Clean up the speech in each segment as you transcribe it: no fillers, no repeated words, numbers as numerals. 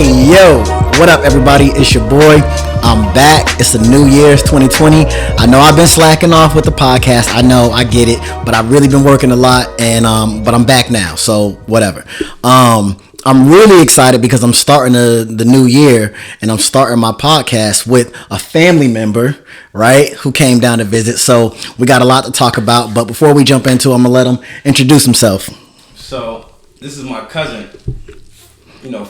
Hey, yo, what up, everybody? It's your boy. I'm back. It's the new year, it's 2020. I know I've been slacking off with the podcast. I know, I get it, but I've really been working a lot, and but I'm back now, so whatever. I'm really excited because I'm starting the new year, and I'm starting my podcast with a family member, right, who came down to visit. So we got a lot to talk about, but before we jump into it, I'm gonna let him introduce himself. So this is my cousin.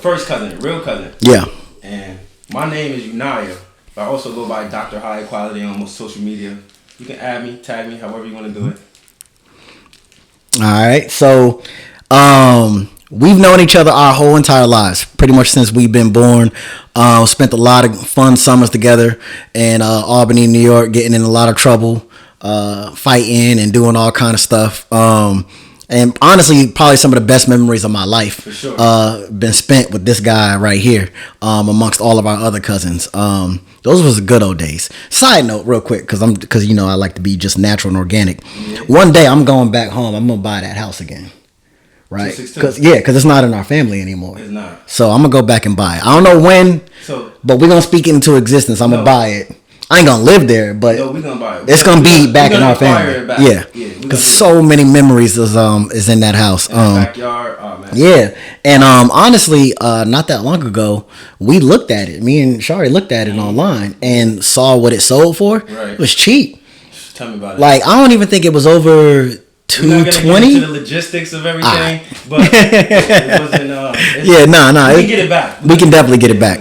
First cousin, real cousin. Yeah. And my name is Unaya. I also go by Dr. High Quality on most social media. You can add me, tag me, however you want to do it. All right. So, we've known each other our whole entire lives, pretty much since we've been born. Spent a lot of fun summers together in Albany, New York, getting in a lot of trouble, fighting and doing all kind of stuff. And honestly, probably some of the best memories of my life for sure. Been spent with this guy right here, amongst all of our other cousins. Those was the good old days. Side note, real quick, because I like to be just natural and organic. Yeah. One day I'm going back home. I'm gonna buy that house again, right? Because it's not in our family anymore. It's not. So I'm gonna go back and buy it. I don't know when, but we're gonna speak it into existence. I'm gonna buy it. I ain't gonna live there, but we're gonna buy it. It's gonna be back in our family. Yeah, because so many memories is in that house. Backyard. Oh man. Yeah, and honestly, not that long ago, we looked at it. Me and Shari looked at it online and saw what it sold for. Right. It was cheap. Tell me about it. Like, I don't even think it was over 220. We're not gonna get into the logistics of everything, but it wasn't. We can get it back. We can definitely get it back.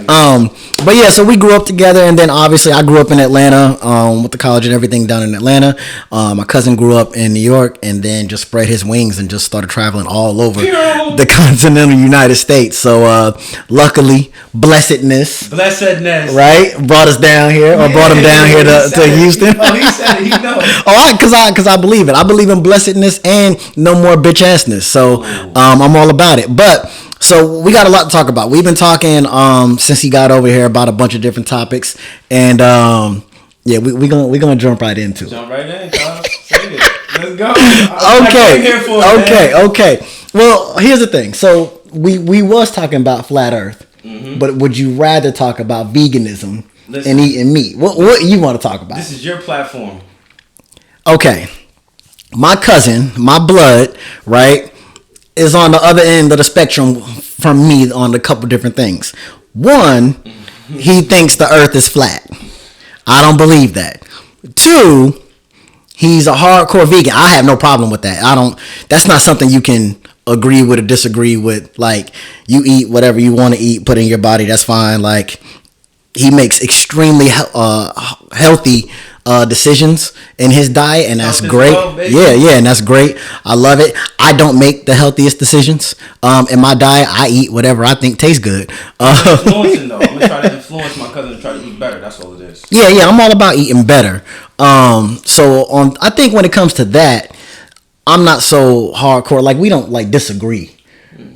But yeah, so we grew up together, and then obviously I grew up in Atlanta, with the college and everything down in Atlanta. My cousin grew up in New York, and then just spread his wings and just started traveling all over the continental United States. So luckily, blessedness, right, brought us down here, or brought him down here to Houston. Oh, he said it. He knows. Because I believe it. I believe in blessedness and no more bitch assness. So I'm all about it. But so we got a lot to talk about. We've been talking since he got over here about a bunch of different topics, and we're gonna jump right into it. Jump right in, Kyle. Say it. Let's go. Okay. Well, here's the thing. So we was talking about flat Earth, but would you rather talk about veganism and eating meat? What you want to talk about? This is your platform. Okay, my cousin, my blood, right, is on the other end of the spectrum from me on a couple different things. One, he thinks the earth is flat. I don't believe that. Two, he's a hardcore vegan. I have no problem with that. That's not something you can agree with or disagree with. Like, you eat whatever you want to eat, put in your body, that's fine. Like, he makes extremely healthy decisions in his diet, and that's great. Yeah, and that's great. I love it. I don't make the healthiest decisions in my diet. I eat whatever I think tastes good. Influencing though, I'm gonna try to influence my cousin to try to eat better. That's all it is. Yeah, I'm all about eating better. I think when it comes to that, I'm not so hardcore. Like, we don't disagree.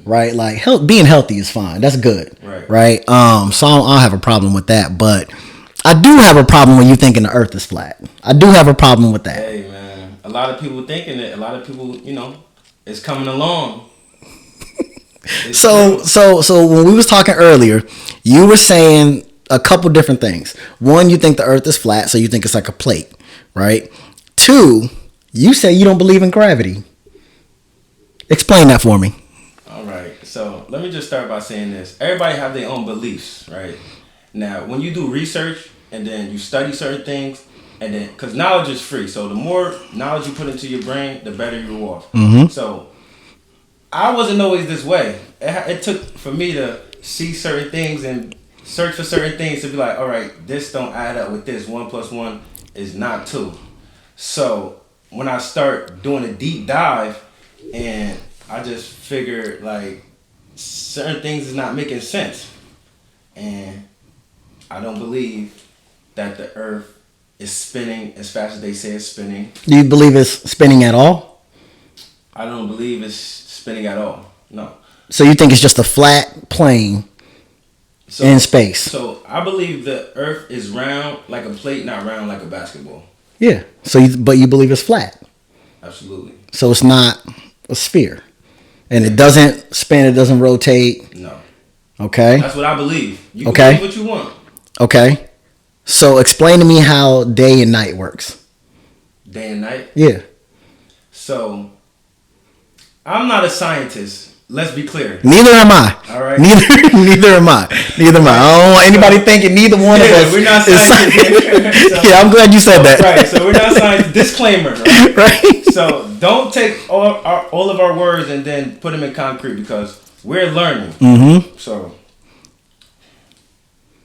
Right, like being healthy is fine. That's good. Right. So I don't have a problem with that, but I do have a problem when you thinking the Earth is flat. I do have a problem with that. Hey man, a lot of people thinking it. A lot of people, it's coming along. So when we was talking earlier, you were saying a couple different things. One, you think the Earth is flat, so you think it's like a plate, right? Two, you say you don't believe in gravity. Explain that for me. So let me just start by saying this. Everybody have their own beliefs, right? Now, when you do research and then you study certain things, and then, because knowledge is free, so the more knowledge you put into your brain, the better you're off. So I wasn't always this way. It took for me to see certain things and search for certain things to be like, all right, this don't add up with this. 1 + 1 is not 2. So when I start doing a deep dive, and I just figured like certain things is not making sense, and I don't believe that the earth is spinning as fast as they say it's spinning. Do you believe it's spinning at all? I don't believe it's spinning at all. No. So you think it's just a flat plane in space? So I believe the earth is round like a plate, not round like a basketball. Yeah. But you believe it's flat? Absolutely. So it's not a sphere. And it doesn't spin, it doesn't rotate. No. Okay. That's what I believe. You can Okay. believe what you want. Okay. So explain to me how day and night works. Day and night. Yeah. So, I'm not a scientist. Let's be clear. Neither am I. All right. Neither am I. Neither am I. I don't want anybody thinking neither one of us. We're not scientists. So, yeah, I'm glad you said that. Right. So we're not scientists. Disclaimer. Right. Right. So don't take all of our words and then put them in concrete because we're learning. Mm-hmm. So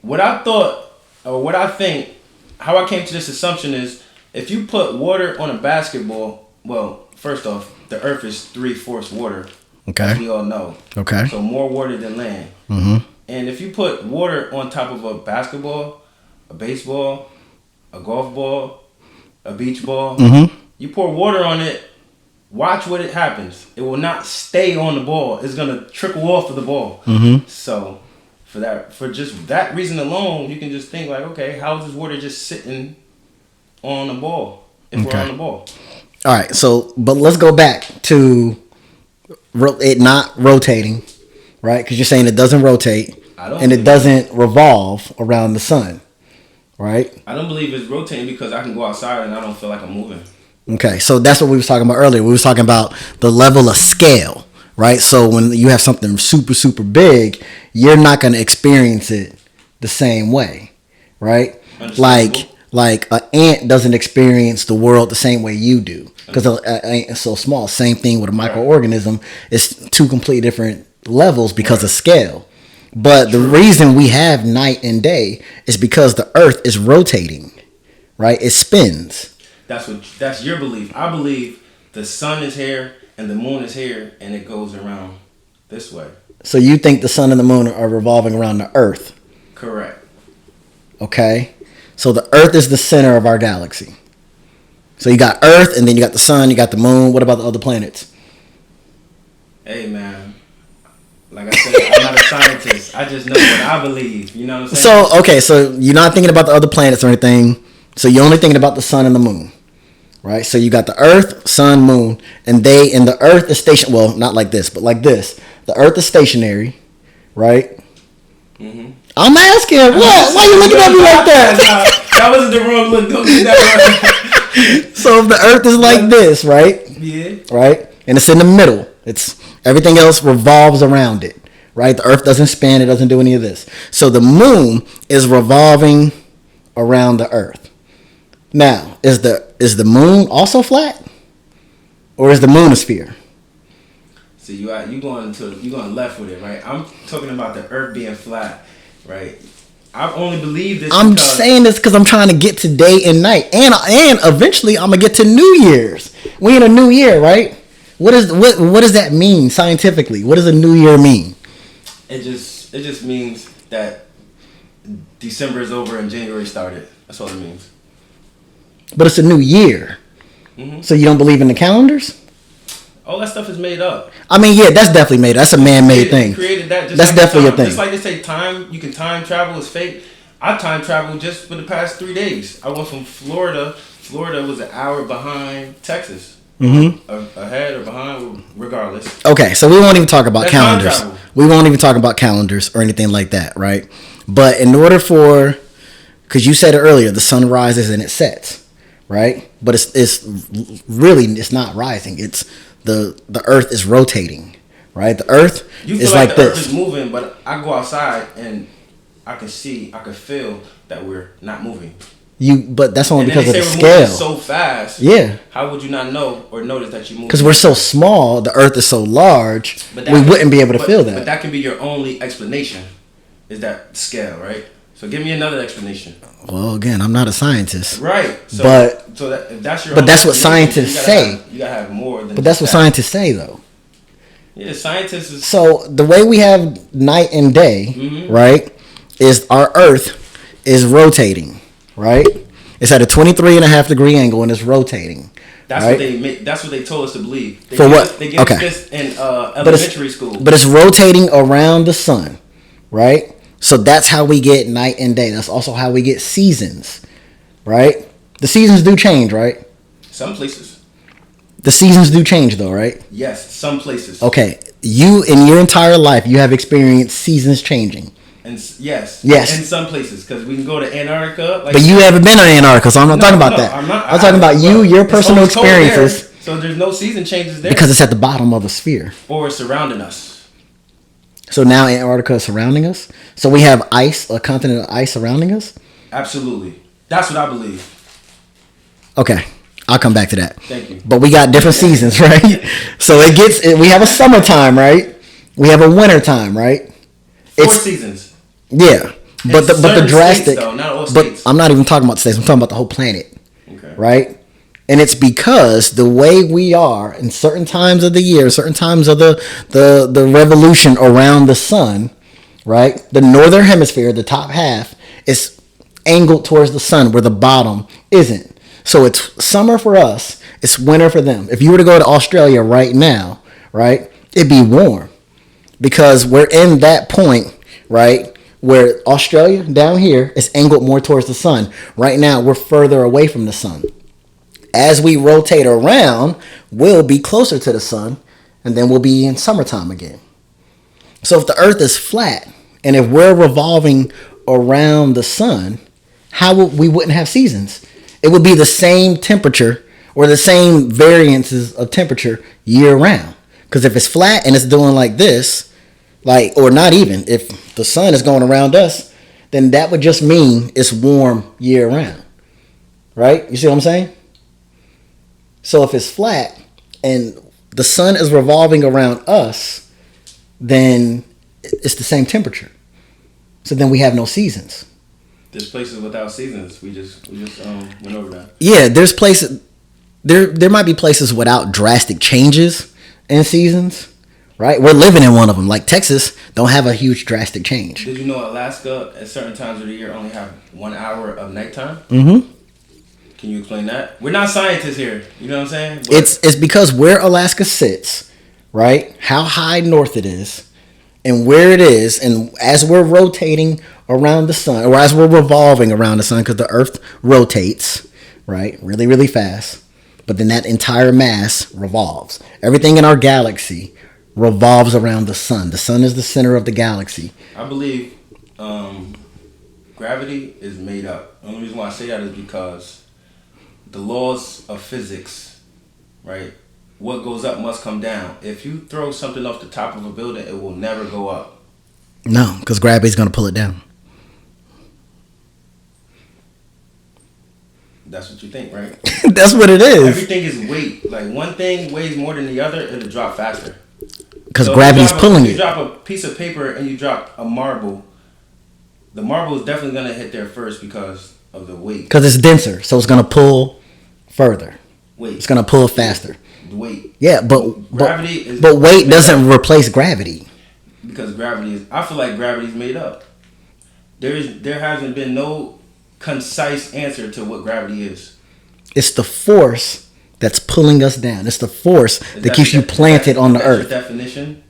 what I thought or what I think, how I came to this assumption is if you put water on a basketball, well, first off, the earth is 3/4 water. Okay. As we all know. Okay. So more water than land. Mm-hmm. And if you put water on top of a basketball, a baseball, a golf ball, a beach ball, Mm-hmm. you pour water on it, watch what it happens. It will not stay on the ball. It's gonna trickle off of the ball. Mm-hmm. So for just that reason alone, you can just think like, okay, how is this water just sitting on the ball if we're on the ball? All right. So, but let's go back to it not rotating, right? Because you're saying it doesn't rotate and it doesn't revolve around the sun, right? I don't believe it's rotating because I can go outside and I don't feel like I'm moving. Okay, so that's what we was talking about earlier. We was talking about the level of scale, right? So when you have something super, super big, you're not going to experience it the same way, right? Like an ant doesn't experience the world the same way you do because an ant is so small. Same thing with a microorganism. It's two completely different levels because of scale. But the reason we have night and day is because the earth is rotating, right? It spins. That's your belief. I believe the sun is here and the moon is here and it goes around this way. So you think the sun and the moon are revolving around the earth? Correct. Okay. So the earth is the center of our galaxy. So you got earth and then you got the sun, you got the moon. What about the other planets? Hey man, like I said, I'm not a scientist. I just know what I believe. You know what I'm saying? So, okay, so you're not thinking about the other planets or anything. So you're only thinking about the sun and the moon. Right? So you got the earth, sun, moon, and the earth is stationary. Well, not like this, but like this. The earth is stationary, right? Mm-hmm. I'm asking, what? Why are you looking at me like that? That wasn't the wrong look. Don't get that right. So if the earth is like this, right? Yeah. Right? And it's in the middle. It's everything else revolves around it. Right? The earth doesn't spin, it doesn't do any of this. So the moon is revolving around the earth. Now, is the moon also flat? Or is the moon a sphere? See, you going left with it, right? I'm talking about the earth being flat, right? I only believe this. I'm saying this because I'm trying to get to day and night, and eventually I'm gonna get to New Year's. We in a new year, right? What does that mean scientifically? What does a new year mean? It just means that December is over and January started. That's all it means. But it's a new year, so you don't believe in the calendars? All that stuff is made up. I mean, yeah, that's definitely made. That's a man-made thing. Created that. Just that's like definitely a thing. Just like they say, time. You can time travel is fake. I time traveled just for the past 3 days. I went from Florida. Florida was an hour behind Texas. Ahead or behind, regardless. Okay, so we won't even talk about That's calendars. We won't even talk about calendars or anything like that, right? But in order for, because you said it earlier, the sun rises and it sets, right? But it's really not rising. It's the earth is rotating, right? The earth is like the this. Earth is moving, but I go outside and I can feel that we're not moving. But that's only because of the scale. Moving so fast. Yeah. How would you not know or notice that you move? Because we're so small, the earth is so large, we wouldn't be able to feel that. But that can be your only explanation, is that scale, right? So give me another explanation. Well, again, I'm not a scientist. Right. So, if that's your. But that's what scientists say. You gotta have more than. But that's what scientists say, though. Yeah, scientists is. So the way we have night and day, right, is our Earth is rotating, right? It's at a 23.5-degree angle and it's rotating. That's right? That's what they told us to believe. For what? They gave us this in elementary school. But it's rotating around the sun, right? So that's how we get night and day. That's also how we get seasons, right? The seasons do change, right? Some places. The seasons do change, though, right? Yes, some places. Okay, you in your entire life, you have experienced seasons changing. And yes. Yes. In some places, because we can go to Antarctica. But you haven't been to Antarctica, so I'm not talking about that. I'm not. I'm talking about your personal experiences. There, so there's no season changes there. Because it's at the bottom of the sphere. Or it's surrounding us. So now Antarctica is surrounding us? So we have ice, a continent of ice surrounding us? Absolutely. That's what I believe. Okay. I'll come back to that. Thank you. But we got different seasons, right? So we have a summertime, right? We have a winter time, right? 4 seasons. Yeah. But the drastic states, though, not all states. But I'm not even talking about states. I'm talking about the whole planet. Okay. Right? And it's because the way we are in certain times of the year, certain times of the revolution around the sun, right? The northern hemisphere, the top half, is angled towards the sun where the bottom isn't. So it's summer for us, it's winter for them. If you were to go to Australia right now, right, it'd be warm. Because we're in that point, right, where Australia down here is angled more towards the sun. Right now, we're further away from the sun. As we rotate around, we'll be closer to the sun, and then we'll be in summertime again. So if the earth is flat, and if we're revolving around the sun, we wouldn't have seasons. It would be the same temperature or the same variances of temperature year round. Because if it's flat and it's doing like this, or not even, if the sun is going around us, then that would just mean it's warm year round. Right? You see what I'm saying? So if it's flat and the sun is revolving around us, then it's the same temperature. So then we have no seasons. There's places without seasons. We just went over that. Yeah, there's places. There might be places without drastic changes in seasons, right? We're living in one of them. Like Texas, don't have a huge drastic change. Did you know Alaska at certain times of the year only have 1 hour of nighttime? Mm-hmm. Can you explain that? We're not scientists here. You know what I'm saying? But it's because where Alaska sits, right? How high north it is, and where it is, and as we're rotating around the sun, or as we're revolving around the sun, because the earth rotates, right, really, really fast, but then that entire mass revolves. Everything in our galaxy revolves around the sun. The sun is the center of the galaxy. I believe gravity is made up. The only reason why I say that is because the laws of physics, right? What goes up must come down. If you throw something off the top of a building, it will never go up. No, because gravity's going to pull it down. That's what you think, right? That's what it is. Everything is weight. Like one thing weighs more than the other, it'll drop faster. Because gravity's pulling it. You drop a piece of paper and you drop a marble. The marble is definitely going to hit there first because of the weight. Because it's denser, so it's going to pull further. Weight. It's going to pull faster. Weight. Yeah, but weight doesn't replace gravity. Because gravity is. I feel like gravity is made up. There hasn't been no concise answer to what gravity is. It's the force that's pulling us down. It's the force that keeps you planted on the earth. Your definition?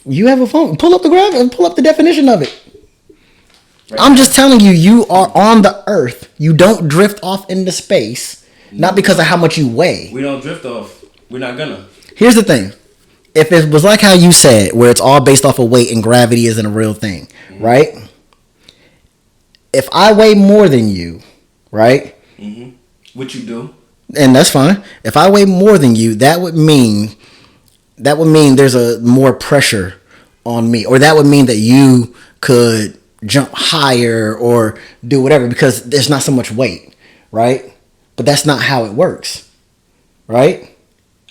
You have a phone. Pull up the gravity. Pull up the definition of it. Right. I'm just telling you, you are on the earth. You don't drift off into space. Not because of how much you weigh. We don't drift off. We're not gonna. Here's the thing. If it was like how you said, where it's all based off of weight and gravity isn't a real thing, mm-hmm. right? If I weigh more than you, right? Mm-hmm. What you do. And that's fine. If I weigh more than you, that would mean there's a more pressure on me. Or that would mean that you could jump higher or do whatever because there's not so much weight, right? But that's not how it works, right?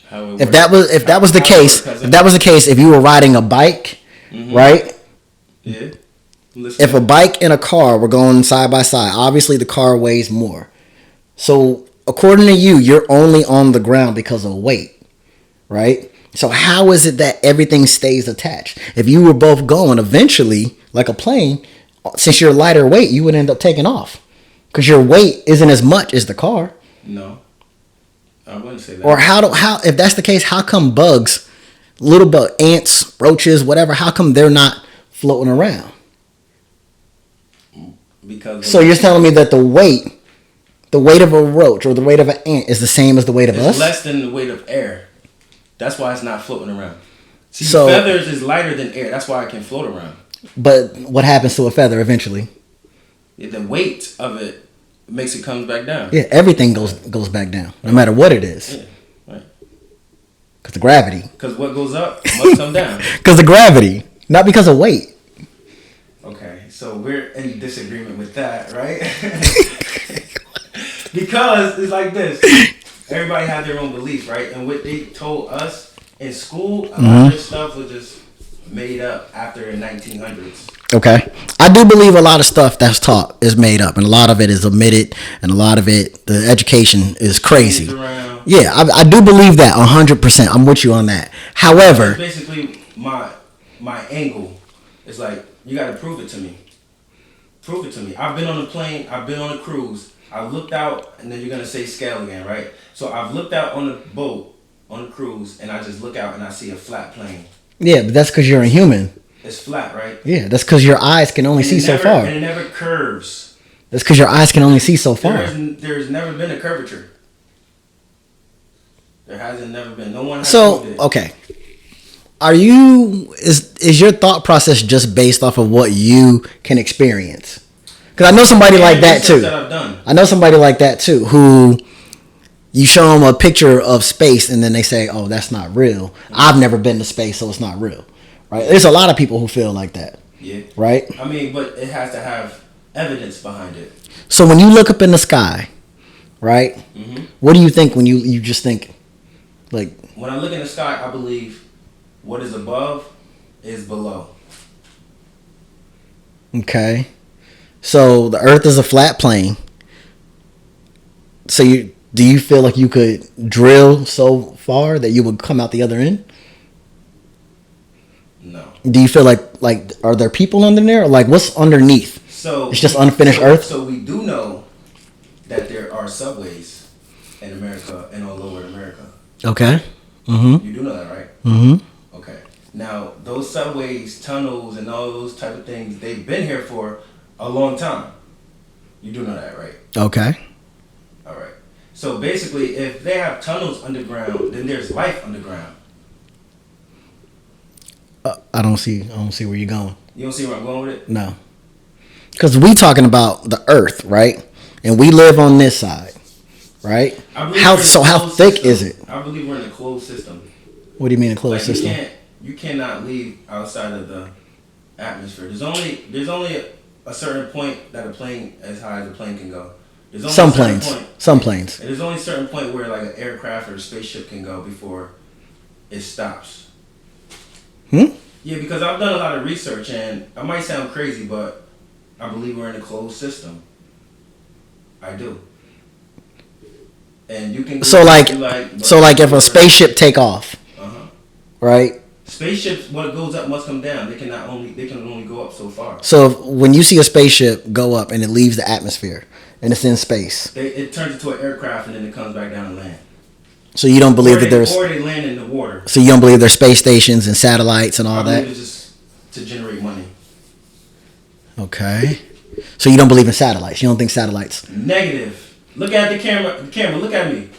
If that was the case, if you were riding a bike, mm-hmm. right? Yeah. If a bike and a car were going side by side, obviously the car weighs more. So according to you, you're only on the ground because of weight, right? So how is it that everything stays attached? If you were both going, eventually, like a plane, since you're lighter weight, you would end up taking off. Because your weight isn't as much as the car. No. I wouldn't say that. Or how if that's the case, how come bugs, little bug, ants, roaches, whatever, how come they're not floating around? Because so you're telling me that the weight the weight of a roach or the weight of an ant is the same as the weight of us? It's less than the weight of air. That's why it's not floating around. See, feathers is lighter than air. That's why it can float around. But what happens to a feather eventually? The weight of it makes it come back down. Yeah, everything goes back down, no matter what it is. Yeah, right. Because the gravity. Because what goes up must come down. Because the gravity, not because of weight. Okay, so we're in disagreement with that, right? Because it's like this. Everybody had their own beliefs, right? And what they told us in school, a lot of this stuff was just made up after the 1900s. Okay. I do believe a lot of stuff that's taught is made up, and a lot of it is omitted, and a lot of it, the education is crazy. Yeah, I do believe that 100%. I'm with you on that. However, that's basically my angle is like, you got to prove it to me. Prove it to me. I've been on a plane. I've been on a cruise. I looked out, and then you're going to say scale again, right? So I've looked out on a boat, on a cruise, and I just look out and I see a flat plane. Yeah, but that's because you're a human. It's flat, right? Yeah, that's because your eyes can only see so far. And it never curves. That's because your eyes can only see so far. There's never been a curvature. There hasn't never been. No one has proved it. Okay. Is your thought process just based off of what you can experience? Because I know somebody like that too. I know somebody like that too, who you show them a picture of space and then they say, "Oh, that's not real. I've never been to space, so it's not real." Right? There's a lot of people who feel like that. Yeah. Right? I mean, but it has to have evidence behind it. So when you look up in the sky, right? Mm-hmm. What do you think when you just think, like? When I look in the sky, I believe what is above is below. Okay. So the Earth is a flat plane. So do you feel like you could drill so far that you would come out the other end? No. Do you feel like are there people under there? Or like what's underneath? So it's just unfinished Earth? So we do know that there are subways in America and all over America. Okay. Mm-hmm. You do know that, right? Mm-hmm. Okay. Now, those subways, tunnels, and all those type of things, they've been here for a long time. You do know that, right? Okay. All right. So basically, if they have tunnels underground, then there's life underground. I don't see where you're going. You don't see where I'm going with it? No. Because we talking about the Earth, right? And we live on this side, right? How thick is it? I believe we're in a closed system. What do you mean a closed system? You cannot leave outside of the atmosphere. There's only a certain point that a plane, as high as a plane can go. Some planes. And there's only a certain point where like an aircraft or a spaceship can go before it stops. Yeah, because I've done a lot of research, and I might sound crazy, but I believe we're in a closed system. I do. And you can. So like if a spaceship take off, right? Spaceships, what goes up must come down. They can only go up so far. So when you see a spaceship go up and it leaves the atmosphere and it's in space, it turns into an aircraft and then it comes back down and land. So you don't believe that there's... Or they land in the water. So you don't believe there's space stations and satellites and all that? I believe it's just to generate money. Okay. So you don't believe in satellites? You don't think satellites... Negative. Look at the camera. Look at me.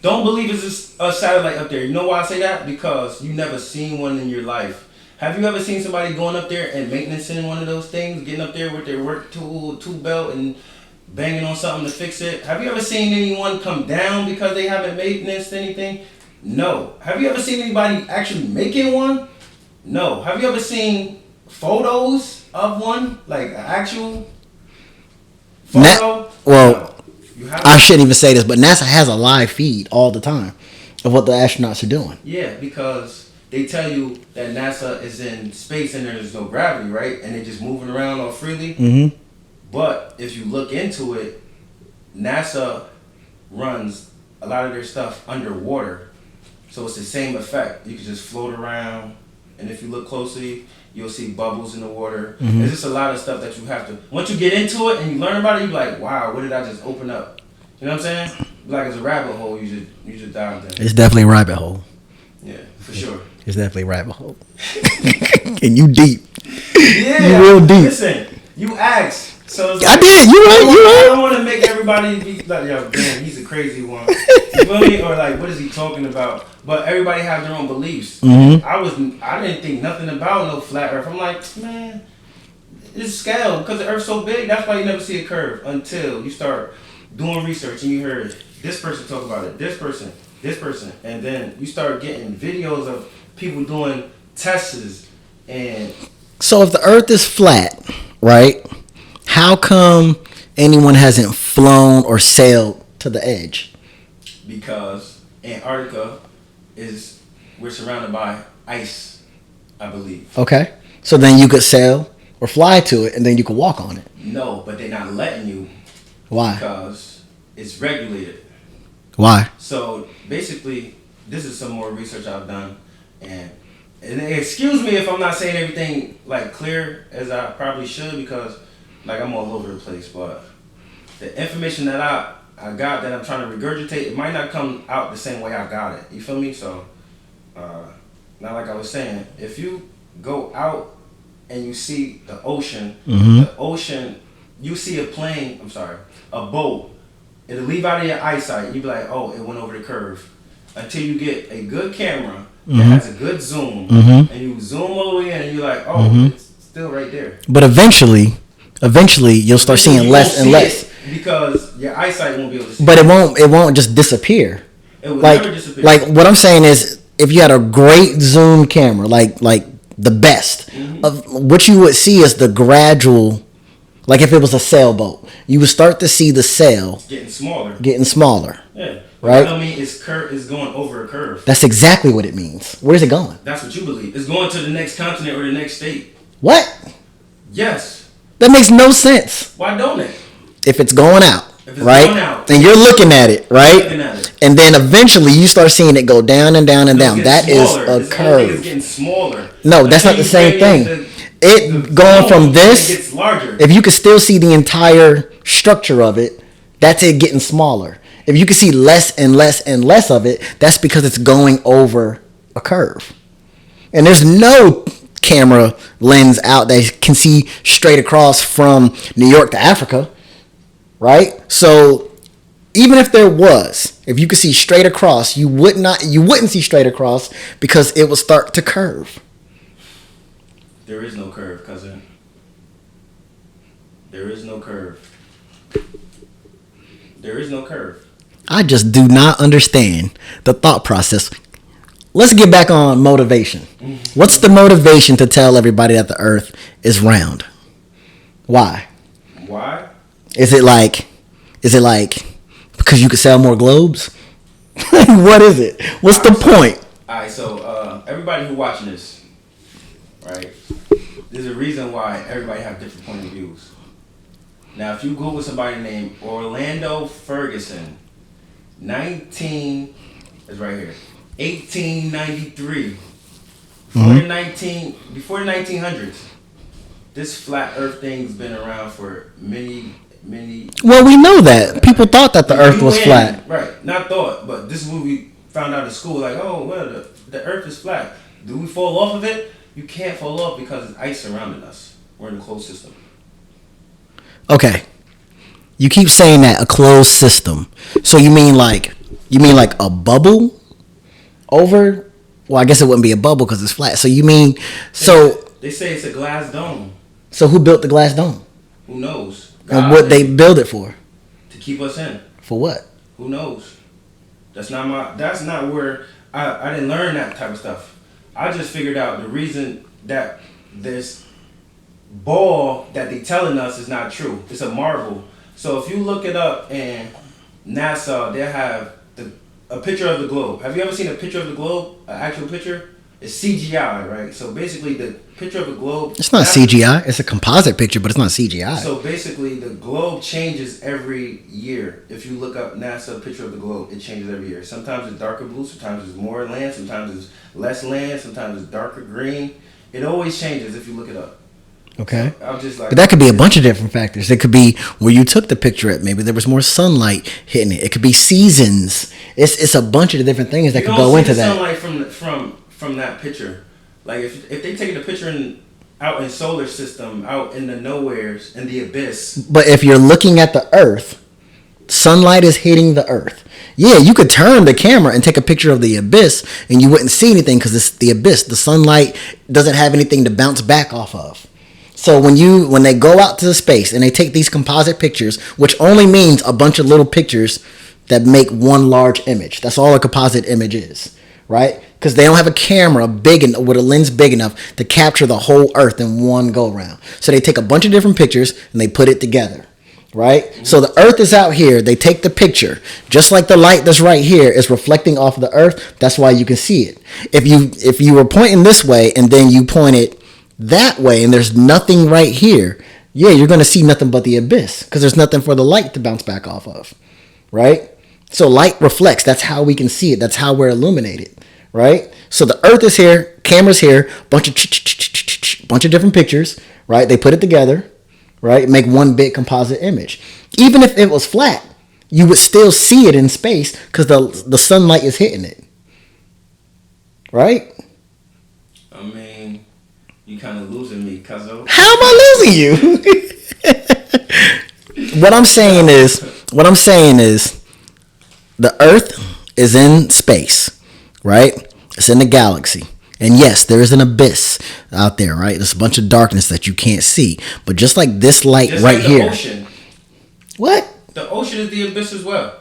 Don't believe it's a satellite up there. You know why I say that? Because you never seen one in your life. Have you ever seen somebody going up there and maintaining one of those things? Getting up there with their work tool belt and... banging on something to fix it? Have you ever seen anyone come down because they haven't maintenance anything? No. Have you ever seen anybody actually making one? No. Have you ever seen photos of one? Like an actual photo? No. I shouldn't even say this, but NASA has a live feed all the time of what the astronauts are doing. Yeah, because they tell you that NASA is in space and there's no gravity, right? And they're just moving around all freely. Mm-hmm. But if you look into it, NASA runs a lot of their stuff underwater. So it's the same effect. You can just float around. And if you look closely, you'll see bubbles in the water. Mm-hmm. There's just a lot of stuff that you have to... Once you get into it and you learn about it, you're like, wow, what did I just open up? You know what I'm saying? Like it's a rabbit hole, you just dive in. It's definitely a rabbit hole. Yeah, for sure. It's definitely a rabbit hole. And you deep. Yeah. You real deep. Listen, you asked. So it's I did. You right. I You don't want to make everybody be like, yo, damn, he's a crazy one. You feel me? Or like, what is he talking about? But everybody have their own beliefs. Mm-hmm. I didn't think nothing about no flat Earth. I'm like, man, it's scale because the Earth's so big. That's why you never see a curve until you start doing research and you heard this person talk about it, this person, and then you start getting videos of people doing tests and. So if the Earth is flat, right? How come anyone hasn't flown or sailed to the edge? Because Antarctica we're surrounded by ice, I believe. Okay. So then you could sail or fly to it and then you could walk on it. No, but they're not letting you. Why? Because it's regulated. Why? So basically, this is some more research I've done. And excuse me if I'm not saying everything like clear as I probably should because like I'm all over the place. But the information that I got that I'm trying to regurgitate, it might not come out the same way I got it. You feel me? So, now like I was saying, if you go out and you see the ocean, you see a boat, it'll leave out of your eyesight. And you be like, oh, it went over the curve. Until you get a good camera that has a good zoom, and you zoom all the way in and you're like, oh, it's still right there. But eventually you'll start seeing less and less. Because your eyesight won't be able to see. But it won't just disappear. It will never disappear. Like what I'm saying is, if you had a great zoom camera, like the best, of what you would see is the gradual. Like if it was a sailboat, you would start to see the sail getting smaller. Yeah. Right. I mean, it's going over a curve. That's exactly what it means. Where's it going? That's what you believe. It's going to the next continent or the next state. What? Yes. That makes no sense. Why don't it? If it's going out. If it's right? going out. And you're looking at it, right? Looking at it. And then eventually you start seeing it go down and down and down. That smaller. is a curve. It's getting smaller. No, that's not the same thing. It going from this, it gets larger. If you could still see the entire structure of it, that's it getting smaller. If you can see less and less and less of it, that's because it's going over a curve. And there's no camera lens out that can see straight across from New York to Africa, right? So even if there was, if you could see straight across, you wouldn't see straight across because it would start to curve. There is no curve, cousin. There is no curve. There is no curve. I just do not understand the thought process. Let's get back on motivation. What's the motivation to tell everybody that the earth is round? Why? Why? Is it like because you could sell more globes? What is it? What's the point? Alright, so everybody who watching this, right? There's a reason why everybody have different point of views. Now, if you Google somebody named Orlando Ferguson, is right here, 1893, before the 1900s, this flat Earth thing's been around for many. Well, we know that people thought that the Earth was flat. Right, not thought, but this is what we found out at school. Like, oh, well, the Earth is flat. Do we fall off of it? You can't fall off because there's ice surrounding us. We're in a closed system. Okay, you keep saying that, a closed system. So you mean like a bubble over? Well, I guess it wouldn't be a bubble because it's flat. So you mean they say it's a glass dome. So who built the glass dome? Who knows? God, and what they build it for? To keep us in. For what? Who knows? That's not where I didn't learn that type of stuff. I just figured out the reason that this ball that they telling us is not true. It's a marble. So if you look it up in NASA, they have a picture of the globe. Have you ever seen a picture of the globe? An actual picture? It's CGI, right? So basically the picture of the globe... It's not CGI. It's a composite picture, but it's not CGI. So basically the globe changes every year. If you look up NASA picture of the globe, it changes every year. Sometimes it's darker blue, sometimes it's more land, sometimes it's less land, sometimes it's darker green. It always changes if you look it up. Okay. So I'm just like... But that could be a bunch of different factors. It could be where you took the picture at. Maybe there was more sunlight hitting it. It could be seasons. It's a bunch of different things that could go into that. Sunlight from that picture. Like if they taking a picture in out in solar system, out in the nowheres, in the abyss. But if you're looking at the Earth, sunlight is hitting the Earth. Yeah, you could turn the camera and take a picture of the abyss and you wouldn't see anything because it's the abyss. The sunlight doesn't have anything to bounce back off of. So when they go out to the space and they take these composite pictures, which only means a bunch of little pictures that make one large image. That's all a composite image is, right? Because they don't have a camera with a lens big enough to capture the whole Earth in one go round. So they take a bunch of different pictures and they put it together, right? Mm-hmm. So the Earth is out here. They take the picture, just like the light that's right here is reflecting off of the Earth. That's why you can see it. If you were pointing this way and then you point it that way and there's nothing right here, yeah, you're going to see nothing but the abyss because there's nothing for the light to bounce back off of, right? So light reflects. That's how we can see it. That's how we're illuminated, right? So the Earth is here, camera's here, bunch of different pictures, right? They put it together, right? Make one big composite image. Even if it was flat, you would still see it in space because the sunlight is hitting it, right? I mean, you kind of losing me, cuzzo. How am I losing you? What I'm saying is, the Earth is in space, right? It's in the galaxy. And yes, there is an abyss out there, right? There's a bunch of darkness that you can't see. But just like this light just right like here. Ocean. What? The ocean is the abyss as well.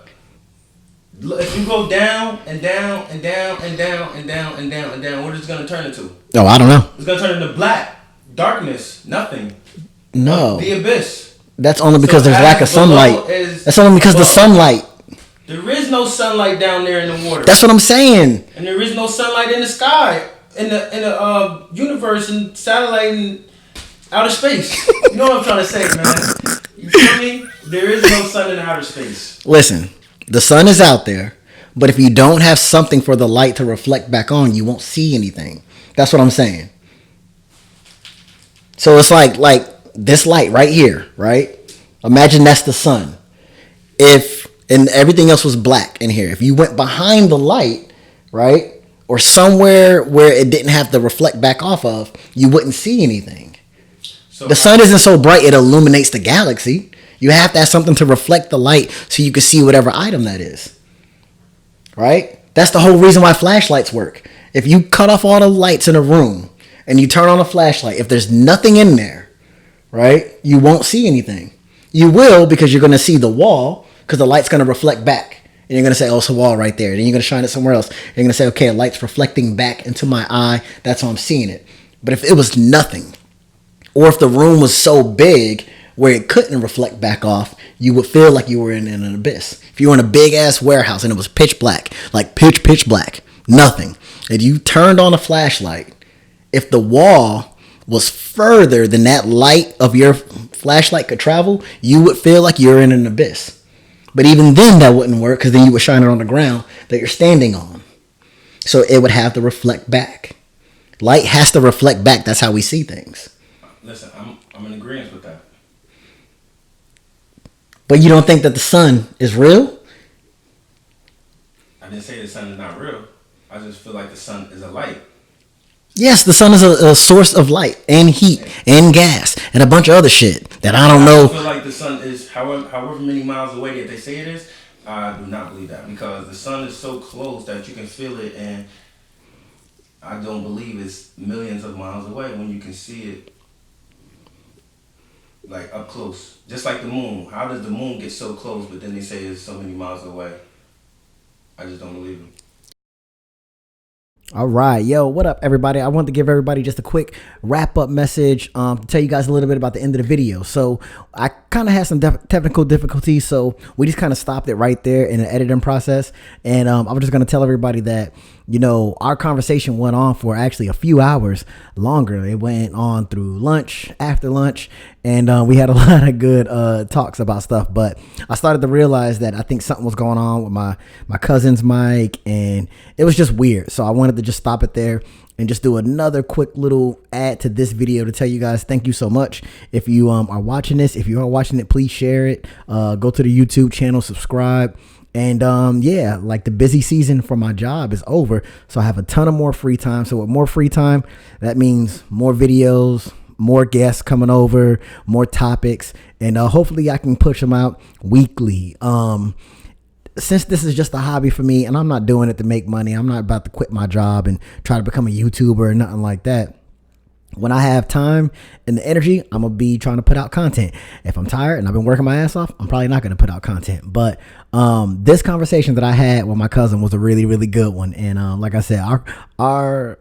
If you go down and down and down and down and down and down and down, what is it going to turn into? Oh, I don't know. It's going to turn into black, darkness, nothing. No. The abyss. That's only because there's lack of sunlight. That's only because the sunlight. There is no sunlight down there in the water. That's what I'm saying. And there is no sunlight in the sky, in the universe and satellite and outer space. You know what I'm trying to say, man? You feel me? There is no sun in outer space. Listen, the sun is out there, but if you don't have something for the light to reflect back on, you won't see anything. That's what I'm saying. So it's like this light right here, right? Imagine that's the sun. And everything else was black in here. If you went behind the light, right, or somewhere where it didn't have to reflect back off of, you wouldn't see anything. So the sun isn't so bright it illuminates the galaxy. You have to have something to reflect the light so you can see whatever item that is, right? That's the whole reason why flashlights work. If you cut off all the lights in a room and you turn on a flashlight, if there's nothing in there, right, you won't see anything. You will because you're going to see the wall, because the light's going to reflect back. And you're going to say, oh, it's a wall right there. Then you're going to shine it somewhere else. You're going to say, okay, a light's reflecting back into my eye. That's how I'm seeing it. But if it was nothing, or if the room was so big where it couldn't reflect back off, you would feel like you were in an abyss. If you were in a big-ass warehouse and it was pitch black, like pitch black, nothing, and you turned on a flashlight, if the wall was further than that light of your flashlight could travel, you would feel like you're in an abyss. But even then, that wouldn't work because then you would shine it on the ground that you're standing on. So it would have to reflect back. Light has to reflect back. That's how we see things. Listen, I'm in agreement with that. But you don't think that the sun is real? I didn't say the sun is not real. I just feel like the sun is a light. Yes, the sun is a source of light and heat and gas and a bunch of other shit that I don't know. I feel like the sun is however many miles away that they say it is. I do not believe that because the sun is so close that you can feel it, and I don't believe it's millions of miles away when you can see it like up close. Just like the moon. How does the moon get so close but then they say it's so many miles away? I just don't believe it. All right, yo, what up, everybody? I want to give everybody just a quick wrap-up message to tell you guys a little bit about the end of the video. So I kind of had some technical difficulties, so we just kind of stopped it right there in the editing process. And I'm just going to tell everybody that, you know, our conversation went on for actually a few hours longer. It went on through lunch, after lunch, and we had a lot of good talks about stuff. But I started to realize that I think something was going on with my cousin's mic, and it was just weird. So I wanted to just stop it there and just do another quick little add to this video to tell you guys thank you so much. If you are watching this, if you are watching it, please share it. Go to the YouTube channel, subscribe. And yeah, like the busy season for my job is over, so I have a ton of more free time. So with more free time, that means more videos, more guests coming over, more topics, and hopefully I can push them out weekly. Since this is just a hobby for me and I'm not doing it to make money, I'm not about to quit my job and try to become a YouTuber or nothing like that. When I have time and the energy, I'm going to be trying to put out content. If I'm tired and I've been working my ass off, I'm probably not going to put out content. But this conversation that I had with my cousin was a really, really good one. And like I said, our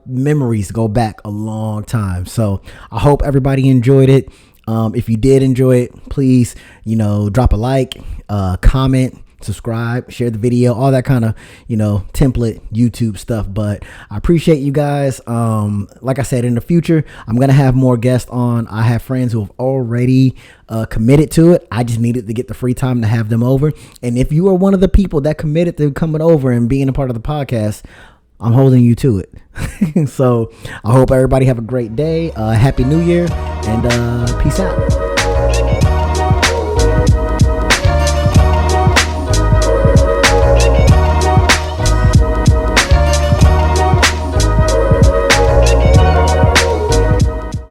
memories go back a long time. So I hope everybody enjoyed it. If you did enjoy it, please, drop a like, comment, subscribe, share the video, all that kind of, template YouTube stuff. But I appreciate you guys. Like I said, in the future, I'm going to have more guests on. I have friends who have already committed to it. I just needed to get the free time to have them over. And if you are one of the people that committed to coming over and being a part of the podcast, I'm holding you to it. So I hope everybody have a great day. Happy New Year, and peace out.